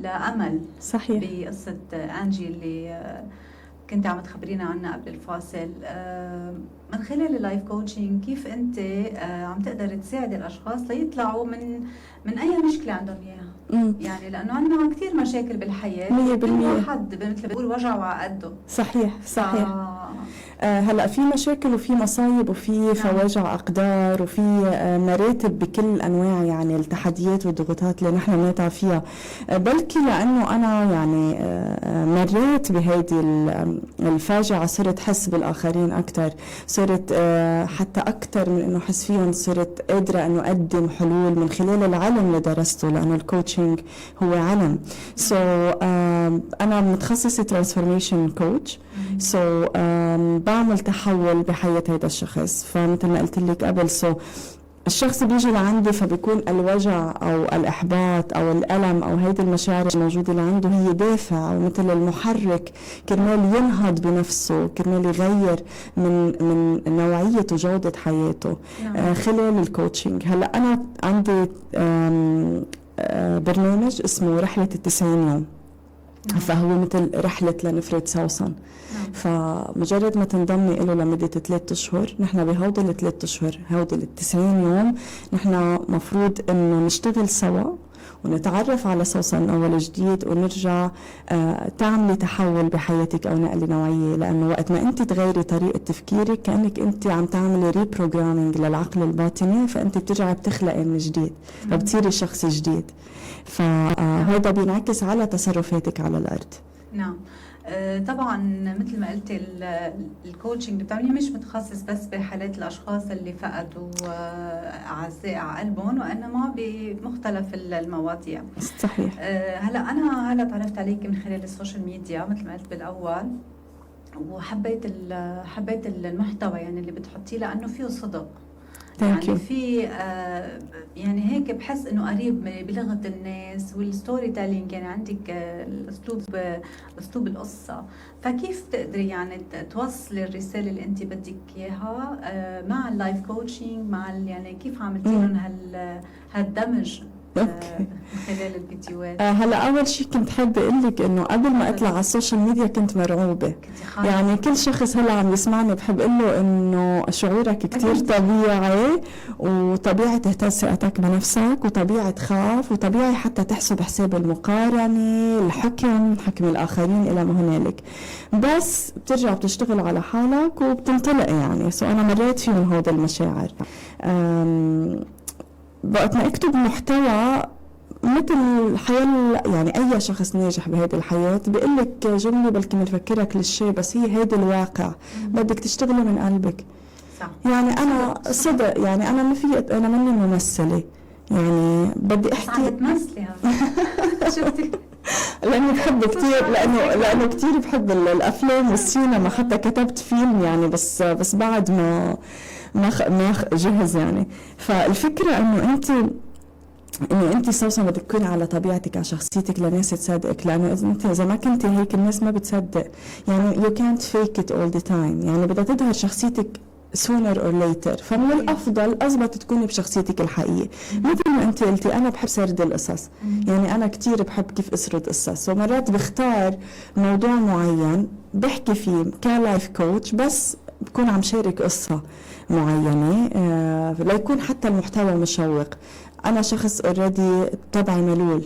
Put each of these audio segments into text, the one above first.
لأمل. صحيح. بقصة أنجي اللي كنت عم تخبرينا عنها قبل الفاصل، من خلال اللايف كوتشنج كيف أنت عم تقدر تساعد الأشخاص ليطلعوا من أي مشكلة عندهم إياها؟ يعني لأنه عندنا كتير مشاكل بالحياة، 100%. كل واحد مثل بيقول وجع وعقده. صحيح صحيح. هلا في مشاكل وفي مصايب وفي فواجع أقدار وفي مراتب بكل أنواع يعني التحديات والضغوطات اللي نحن بنتعب فيها. بلكي لأنه أنا يعني مريت بهيدي الفاجعة، صرت حس بالآخرين أكتر، صرت حتى أكتر من إنه حس فيهم، صرت قادرة إنه أقدم حلول من خلال العلم اللي درسته، لأنه الكوتشنج هو علم. أنا متخصصة ترانسفورميشن كوتش، بعمل تحول بحياة هذا الشخص. فمثل ما قلت لك قبل، الشخص بيجي لعندي فبيكون الوجع أو الإحباط أو الألم أو هيدي المشاعر الموجودة اللي عنده هي دافع أو مثل المحرك كرمال ينهض بنفسه، كرمال يغير من نوعية وجودة حياته خلال الكوتشنج. هلأ أنا عندي برنامج اسمه رحلة 90 يوم. فهو مثل رحلة لنفرد سوسن. فمجرد ما تنضمي له لمدة 3 أشهر، نحن بهودي ال3 أشهر هودي 90 يوم نحن مفروض إنه نشتغل سوا ونتعرف على سوسن أول جديد، ونرجع تعملي تحول بحياتك أو نقل نوعية. لأنه وقت ما أنت تغيري طريقة تفكيرك كأنك أنت عم تعملي ريبروجرامينج للعقل الباطني، فأنت بترجعي بتخلقي من جديد، فبتصيري شخص جديد. فهذا بينعكس على تصرفاتك على الأرض. نعم. طبعا مثل ما قلت الكوتشنج اللي بتعمليه مش متخصص بس بحالات الاشخاص اللي فقدوا اعزاء على قلبهم، وانما بمختلف المواضيع. صحيح. هلا تعرفت عليك من خلال السوشيال ميديا مثل ما قلت بالاول، وحبيت المحتوى يعني اللي بتحطيه لانه فيه صدق. يعني في يعني هيك بحس انه قريب بلغه الناس والستوري تيلينج، يعني عندك اسلوب القصه. فكيف تقدري يعني توصلي الرساله اللي انت بدك اياها مع اللايف كوتشنج، مع يعني كيف عملتي لهم هالدمج من خلال الفيديوهات؟ هلا اول شيء كنت حابه اقول لك انه قبل ما اطلع على السوشيال ميديا كنت مرعوبه. يعني كل شخص هلا عم يسمعني بحب اقول له انه شعورك كتير طبيعي، وطبيعي تهتز ثقتك بنفسك، وطبيعي تخاف، وطبيعي حتى تحسب حساب المقارنه، حكم الاخرين الى ما هنالك، بس بترجع بتشتغل على حالك وبتنطلق. يعني انا مريت فيه من هذا المشاعر. وقت ما اكتب محتوى مثل الحياة، يعني أي شخص ناجح بهذه الحياة بيقول لك جملة بلكي بنفكرها كليشيه، بس هي هذا الواقع. بدك تشتغلي من قلبك. صح. يعني أنا صدق، يعني أنا ما في، أنا مني ممثلة، يعني بدي أحكي تمثلي شفتي لأنه بحب كتير، لأنه كتير بحب الأفلام والسينما، حتى كتبت فيلم يعني بس بعد ما جهز يعني. فالفكرة إنه انت سوسن بدك تكوني على طبيعتك، على شخصيتك لناس تصدقك، لانه اذا ما كنتي هيك الناس ما بتصدق. يعني you can't fake it all the time، يعني بدها تظهر شخصيتك sooner or later. فمن الافضل اضبط تكوني بشخصيتك الحقيقيه. مثل ما انت قلتي انا بحب سرد القصص، يعني انا كتير بحب كيف اسرد قصص، ومرات بختار موضوع معين بحكي فيه كلايف كوتش، بس بكون عم شارك قصه معينه ليكون حتى المحتوى مشوق. أنا شخص اوريدي طبعي ملول،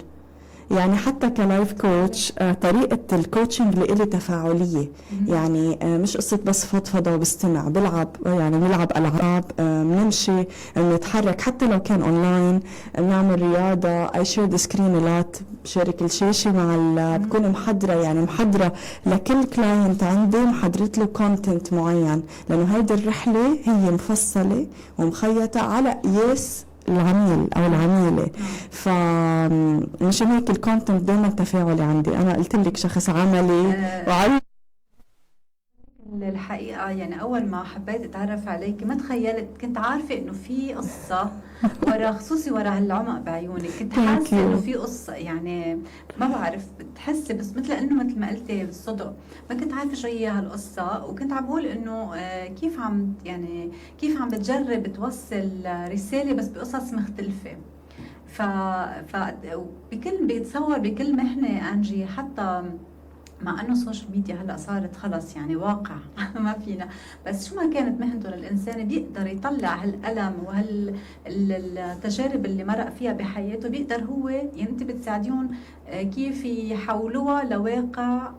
يعني حتى كلايف كوتش طريقة الكوتشنج لإلي تفاعلية. يعني مش قصة بس فضفضة وبستمع، بلعب ألعاب، بنمشي، بنتحرك حتى لو كان أونلاين، بنعمل رياضة. أي شير سكرينات، بشارك الشاشة بكون محضرة لكل كلاينت عندي، محضرت له كونتنت معين، لأنه هيدي الرحلة هي مفصلة ومخيطة على العميل او العميله. فمشان هيك الكونتنت دائما تفاعلي عندي. انا قلت لك شخص عملي الحقيقة يعني أول ما حبيت أتعرف عليك ما تخيلت، كنت عارفة إنه في قصة خصوصي ورا هالعمق بعيونك، كنت حاسة إنه في قصة، يعني ما بعرف بتحسي، بس مثل ما قلتي بالصدق ما كنت عارفة شو هي هالقصة. وكنت عم بقول إنه كيف عم بتجرب توصل رسالة بس بقصص مختلفة. بيتصور بكل محنة أنجي، حتى مع انه السوشيال ميديا هلا صارت خلص يعني واقع ما فينا، بس شو ما كانت مهنته للانسان بيقدر يطلع هالالم وهالتجارب اللي مرق فيها بحياته، بيقدر هو يعني انت بتساعديهم كيف يحولوها لواقع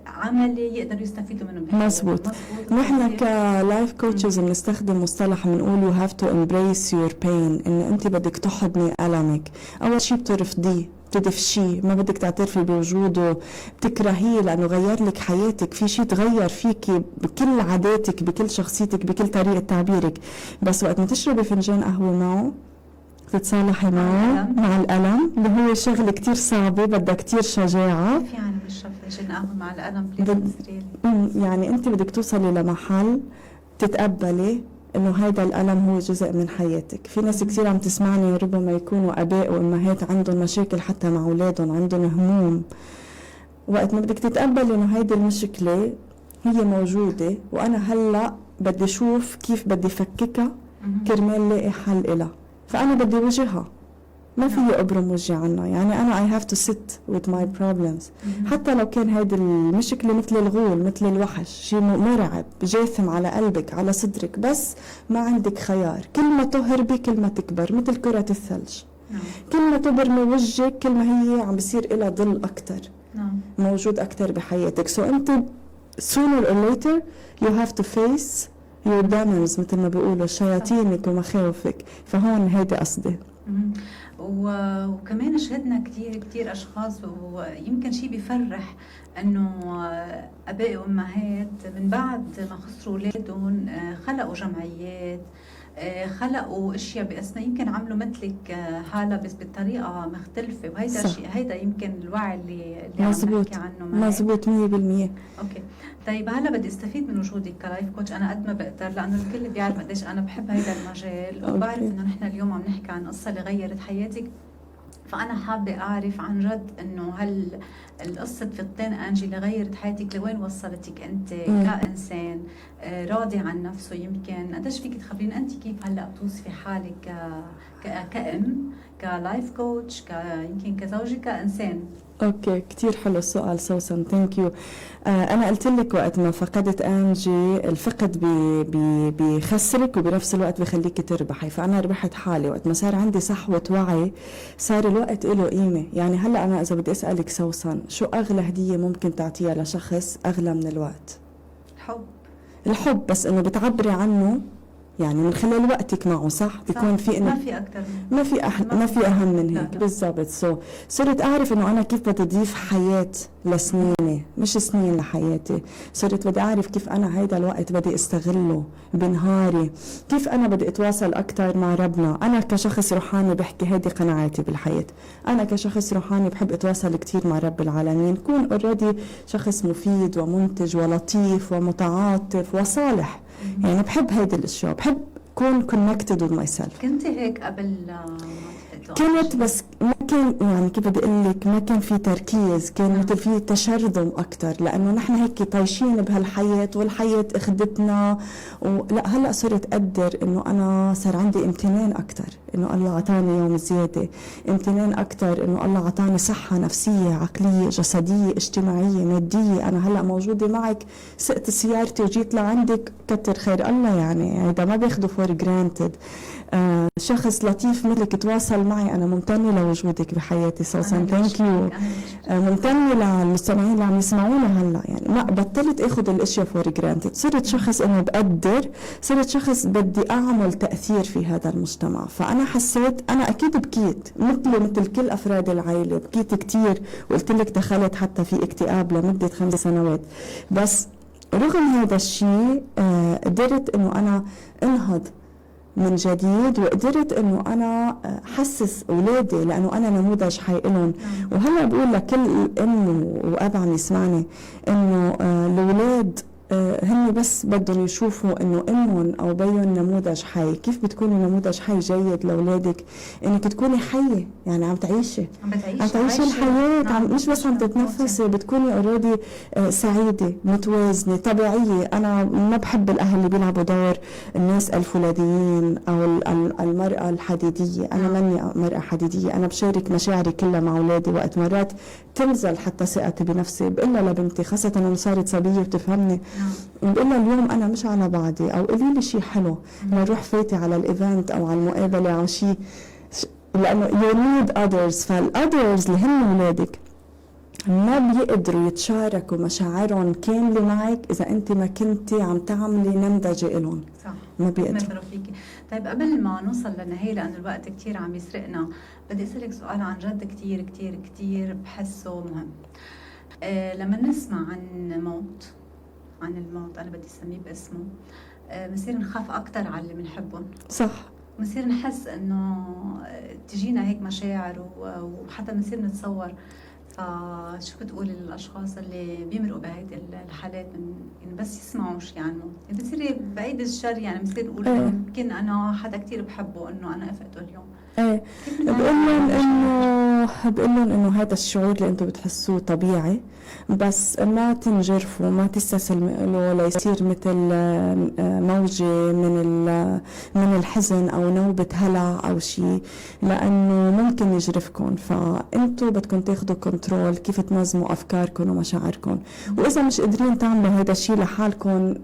عملي يقدروا يستفيدوا منه بحياتهم. مزبوط. نحن كلايف كوتشز بنستخدم مصطلح بنقول you have to embrace your pain، انه انت بدك تحضني ألمك. اول شيء بترفضيه، بتدفشيه، ما بدك تعترفي بوجوده، بتكرهيه لأنه غير لك حياتك، في شيء تغير فيكي بكل عاداتك، بكل شخصيتك، بكل طريقة تعبيرك. بس وقت ما تشربي فنجان قهوة معه، تتصالحي معه مع الألم اللي هو شغلة كتير صعبة، بدها كتير شجاعة. كيف يعني بشرب فنجان قهوة مع الألم؟ يعني أنت بدك توصلي لمحل تتقبلي انه هيدا الالم هو جزء من حياتك. في ناس كثير عم تسمعني ربما يكونوا اباء وامهات عندهم مشاكل حتى مع اولادهم، عندهم هموم. وقت ما بدك تتقبل انه هيدي المشكله هي موجوده، وانا هلا بدي اشوف كيف بدي فككها كرمال لاقي حل إلها، فانا بدي وجهها، ما في ابرم وجهي عنها. يعني انا I have to sit with my problems. حتى لو كان هيدي المشكله مثل الغول، مثل الوحش، شيء مرعب جاثم على قلبك على صدرك، بس ما عندك خيار. كل ما تهربي كل ما تكبر، مثل كره الثلج. كل ما تبرمي وجهك كل ما هي عم بصير لها ظل اكثر، موجود اكثر بحياتك. سو انت sooner or later you have to face your demons، مثل ما بيقولوا شياطينك ومخاوفك. فهون هيدي قصدي. وكمان شهدنا كتير أشخاص، ويمكن شيء بيفرح أنه أباء وأمهات من بعد ما خسروا أولادهم خلقوا جمعيات، خلقوا اشياء باسمها، يمكن عملوا مثلك هالة بس بطريقه مختلفه. وهيدا الشيء، هيدا يمكن الوعي اللي عم نحكي عنه. مزبوط 100%. اوكي طيب، هلا بدي استفيد من وجودك كلايف كوتش انا قد ما بقدر، لانه الكل بيعرف قديش انا بحب هيدا المجال، وبعرف انه نحن اليوم عم نحكي عن قصه اللي غيرت حياتك. فانا حابه اعرف عن جد انه هل القصة فطين أنجي اللي غيرت حياتك لوين وصلتك أنت كإنسان راضي عن نفسه؟ يمكن قديش فيك تخبرين أنت كيف هلأ بتوصفي حالك كأم، كلايف كوتش، يمكن كزوجة، كإنسان؟ اوكي، كتير حلو السؤال سوسن، ثانك يو. انا قلت لك وقت ما فقدت انجي، الفقد بيخسرك وبنفس الوقت بخليك تربحي. فانا ربحت حالي وقت ما صار عندي صحوة وعي، صار الوقت له قيمة. يعني هلا انا اذا بدي اسالك سوسن، شو اغلى هدية ممكن تعطيها لشخص اغلى من الوقت؟ الحب، بس انه بتعبري عنه يعني من خلال وقتك معه، صح؟ بيكون في ما في اكثر، ما في اهم من هيك. بالضبط. صرت اعرف انه انا كيف بدي اضيف حياه لسنيني، مش سنين لحياتي. صرت بدي اعرف كيف انا هيدا الوقت بدي استغله بنهاري، كيف انا بدي اتواصل اكثر مع ربنا. انا كشخص روحاني بحكي هيدي قناعاتي بالحياه، انا كشخص روحاني بحب اتواصل كثير مع رب العالمين، كون اوريدي شخص مفيد ومنتج ولطيف ومتعاطف وصالح. يعني بحب هيدي الاشياء، بحب كون connected with myself. كنت هيك قبل كنت، بس ما كان يعني كيف بدي اقول لك، ما كان في تركيز، كان مثل في تشرذم اكثر، لانه نحن هيك طايشين بهالحياه والحياه اخذتنا. ولا هلا صرت اقدر انه انا صار عندي امتنان اكثر، انه الله اعطاني يوم زياده، امتنان اكثر انه الله اعطاني صحه نفسيه عقليه جسديه اجتماعيه ماديه. انا هلا موجوده معك، سقت سيارتي وجيت لعندك، كتر خير الله. يعني هذا ما باخده فور جرانتد. شخص لطيف مثلك تواصل معي، أنا ممتنة لوجودك بحياتي سوسن، ثانك يو. ممتنة للمستمعين اللي عم يسمعونا هلا. يعني ما بطلت اخذ الاشياء فور جرانتد، صرت شخص انه بقدر، صرت شخص بدي اعمل تأثير في هذا المجتمع. فانا حسيت، انا اكيد بكيت مثل كل افراد العائلة، بكيت كتير، وقلت لك دخلت حتى في اكتئاب لمدة 5 سنوات. بس رغم هذا الشيء قدرت انه انا انهض من جديد، وقدرت انه انا حسس اولادي، لانه انا نموذج حي لهم. وهلا بقول لكل ام واب عم يسمعني انه الاولاد هن بس بدهم يشوفوا انه امهم او بيهم نموذج حي. كيف بتكوني نموذج حي جيد لاولادك؟ انك تكوني حيه، يعني عم تعيشي الحياه، مش بس عم تتنفسي، بتكوني اوريدي سعيده متوازنه طبيعيه. انا ما بحب الاهل اللي بيلعبوا دور الناس الفولاذيين او المراه الحديديه. انا ماني مراه حديديه، انا بشارك مشاعري كلها مع اولادي. وقت مرات تنزل حتى ثقتي بنفسي بقول لها لبنتي، خاصه انه صارت صبيه وتفهمني، بقول لها اليوم انا مش على بعضي، او قولي لي شيء حلو نروح فاتي على الايفنت او على المقابله او شيء، لانه you need others. فالاذرز اللي هن اولادك ما بيقدروا يتشاركوا مشاعرهم كامله معك اذا انت ما كنتي عم تعملي نمذجه لهم. صح، ما بيقدروا فيكي. طيب قبل ما نوصل للنهايه لانه الوقت كثير عم يسرقنا، بدي اسالك سؤال عن جد كثير كثير كثير بحسه مهم. لما نسمع عن الموت انا بدي اسميه باسمه، بنصير نخاف اكثر على اللي بنحبهم. صح، بنصير نحس انه تجينا هيك مشاعر وحتى بنصير نتصور. فشو بتقولي للاشخاص اللي بيمرقوا بهيدي الحالات من يعني بس يسمعوا شيء عنه؟ يعني بتصيري بعيد الشر، يعني بنصير نقول يمكن انا حدا كثير بحبه انه انا افقده اليوم. بقول لهم انه هذا الشعور اللي انتم بتحسوه طبيعي، بس ما تنجرفوا، ما تستسلموا ليصير مثل موجة من الحزن او نوبة هلع او شيء، لانه ممكن يجرفكم. فانتم بدكم تاخذوا كنترول كيف تنظموا افكاركم ومشاعركم. واذا مش قادرين تعملوا هذا الشيء لحالكم،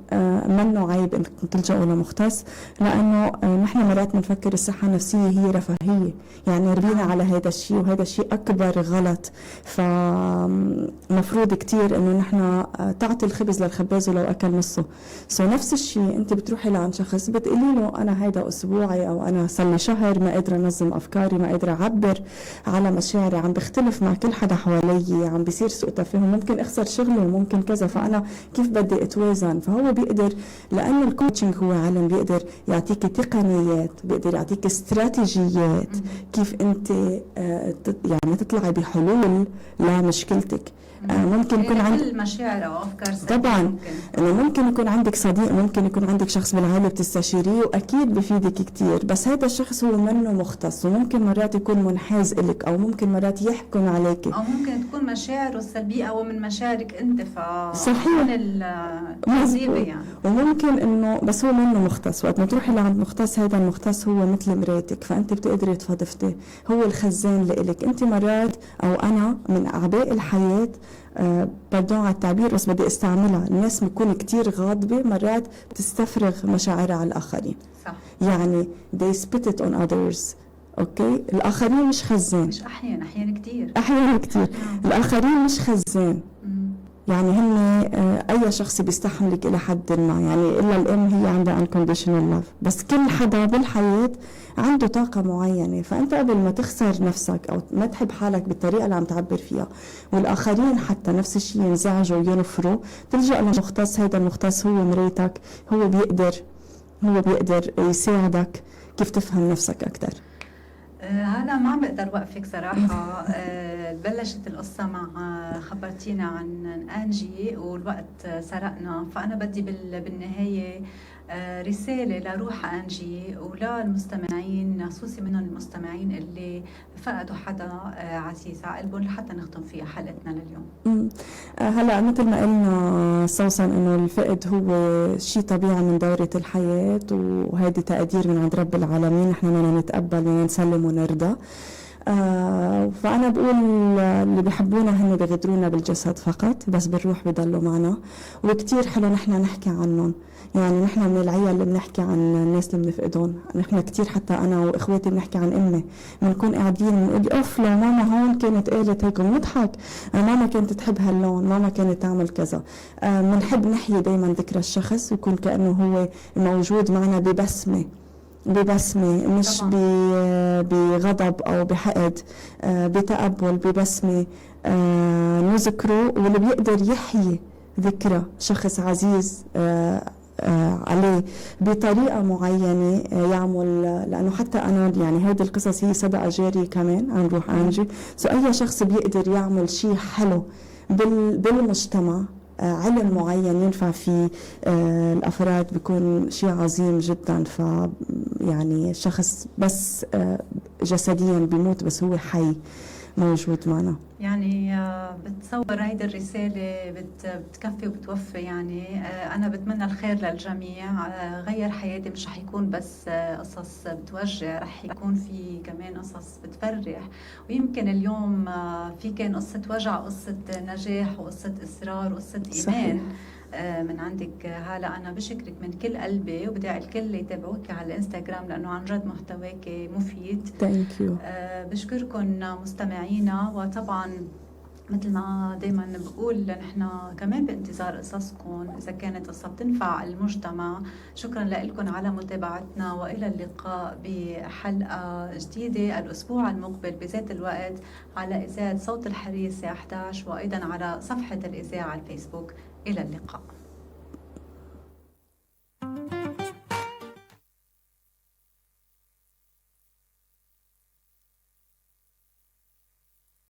منه عيب انكم تلجأوا لمختص، لانه نحن مرات بنفكر الصحة النفسية هي رفاهية، يعني ربينا على هذا الشيء، وهذا الشيء اكبر غلط. فمفروض كتير انه نحن تعطي الخبز للخباز ولو اكل نصه. نفس الشيء انت بتروحي لعند شخص بتقولي له انا هيدا اسبوعي او انا صار لي شهر ما قادره انظم افكاري، ما قادره اعبر على مشاعري، عم بختلف مع كل حدا حوالي، عم بيصير سوء تفاهم، ممكن اخسر شغلي وممكن كذا، فانا كيف بدي اتوازن؟ فهو بيقدر، لانه الكوتشنج هو علم بيقدر يعطيك تقنيات، بيقدر يعطيك استراتيجيات كيف انت يعني تطلعي بحلول لمشكلتك. ممكن يكون عندك مشاعر او افكار طبعا، ممكن يكون عندك صديق، ممكن يكون عندك شخص بالعائله بتستشيريه واكيد بفيدك كثير، بس هذا الشخص هو منه مختص، وممكن مرات يكون منحاز لك، او ممكن مرات يحكم عليك، او ممكن تكون مشاعره السلبيه او من مشاعرك انت. صحيح، يعني وممكن انه بس هو منه مختص. وقت ما تروحي لعند مختص، هذا المختص هو مثل مراتك، فانت بتقدري تفضفتي، هو الخزان لإلك. انت مرات او انا من اعباء الحياه، باردون على التعبير بس بدي استعملها، الناس بتكون كتير غاضبة مرات بتستفرغ مشاعرها على الآخرين. صح. يعني they spit it on others. اوكي، الآخرين مش خزان، مش أحيانا كتير الآخرين مش خزان. يعني هن أي شخص بيستحملك إلى حد ما، يعني إلا الأم هي عندها unconditional love، بس كل حدا بالحياة عنده طاقة معينة. فأنت قبل ما تخسر نفسك أو ما تحب حالك بالطريقة اللي عم تعبر فيها، والآخرين حتى نفس الشيء ينزعجوا وينفروا، تلجأ لمختص. هذا المختص هو مريتك، هو بيقدر يساعدك كيف تفهم نفسك أكتر. هلا ما بقدر وقفك صراحة. بلشت القصة مع خبرتينا عن أنجي والوقت سرقنا، فأنا بدي بالنهاية رسالة لروح أنجي وللمستمعين، خصوصي منهم المستمعين اللي فقدوا حدا عزيز على قلبهم، لحتى نختم فيها حلقتنا لليوم. هلا مثل ما قلنا سوسن انه الفقد هو شيء طبيعي من دورة الحياة، وهذه تقدير من عند رب العالمين، نحن بدنا نتقبل ونسلم ونرضى. فأنا بقول اللي بيحبونا هن بيغدرونا بالجسد فقط، بس بالروح بيضلوا معنا، وكتير حلو نحن نحكي عنهم. يعني نحن من العيال اللي بنحكي عن الناس اللي بنفقدهم، نحن كتير حتى أنا وإخواتي بنحكي عن أمي، بنكون قاعدين بنقول أوف لو ماما هون كانت قالت هيك، ونضحك، ماما كانت تحب هاللون، ماما كانت تعمل كذا. بنحب نحيي دايما ذكرى الشخص، ويكون كأنه هو موجود معنا ببسمة مش بغضب أو بحقد، بتقبل، ببسمة نذكره. واللي بيقدر يحيي ذكرى شخص عزيز عليه بطريقة معينة يعمل، لأنه حتى أنا يعني هذه القصص هي صدقة جارية كمان عن روح أنجي. أي شخص بيقدر يعمل شيء حلو بالمجتمع علم معين ينفع فيه الأفراد بيكون شيء عظيم جدا. ف يعني شخص بس جسديا بيموت بس هو حي موجود معنا. يعني بتصور هيدي الرسالة بتكفي وبتوفي. يعني أنا بتمنى الخير للجميع. غير حياتي مش رح يكون بس قصص بتوجع، رح يكون في كمان قصص بتفرح. ويمكن اليوم في كان قصة وجع، قصة نجاح، وقصة إصرار، وقصة إيمان من عندك هالة. أنا بشكرك من كل قلبي، وبدعي الكل يتابعوك على الانستغرام لأنه عن جد محتواك مفيد. ثانك يو. بشكركم مستمعينا، وطبعا مثل ما دايما بقول نحن كمان بانتظار قصصكم إذا كانت قصة بتنفع المجتمع. شكرا لكم على متابعتنا، وإلى اللقاء بحلقة جديدة الأسبوع المقبل بذات الوقت على إذاعة صوت الحرية الساعة 11، وأيضا على صفحة الإذاعة على الفيسبوك. إلى اللقاء.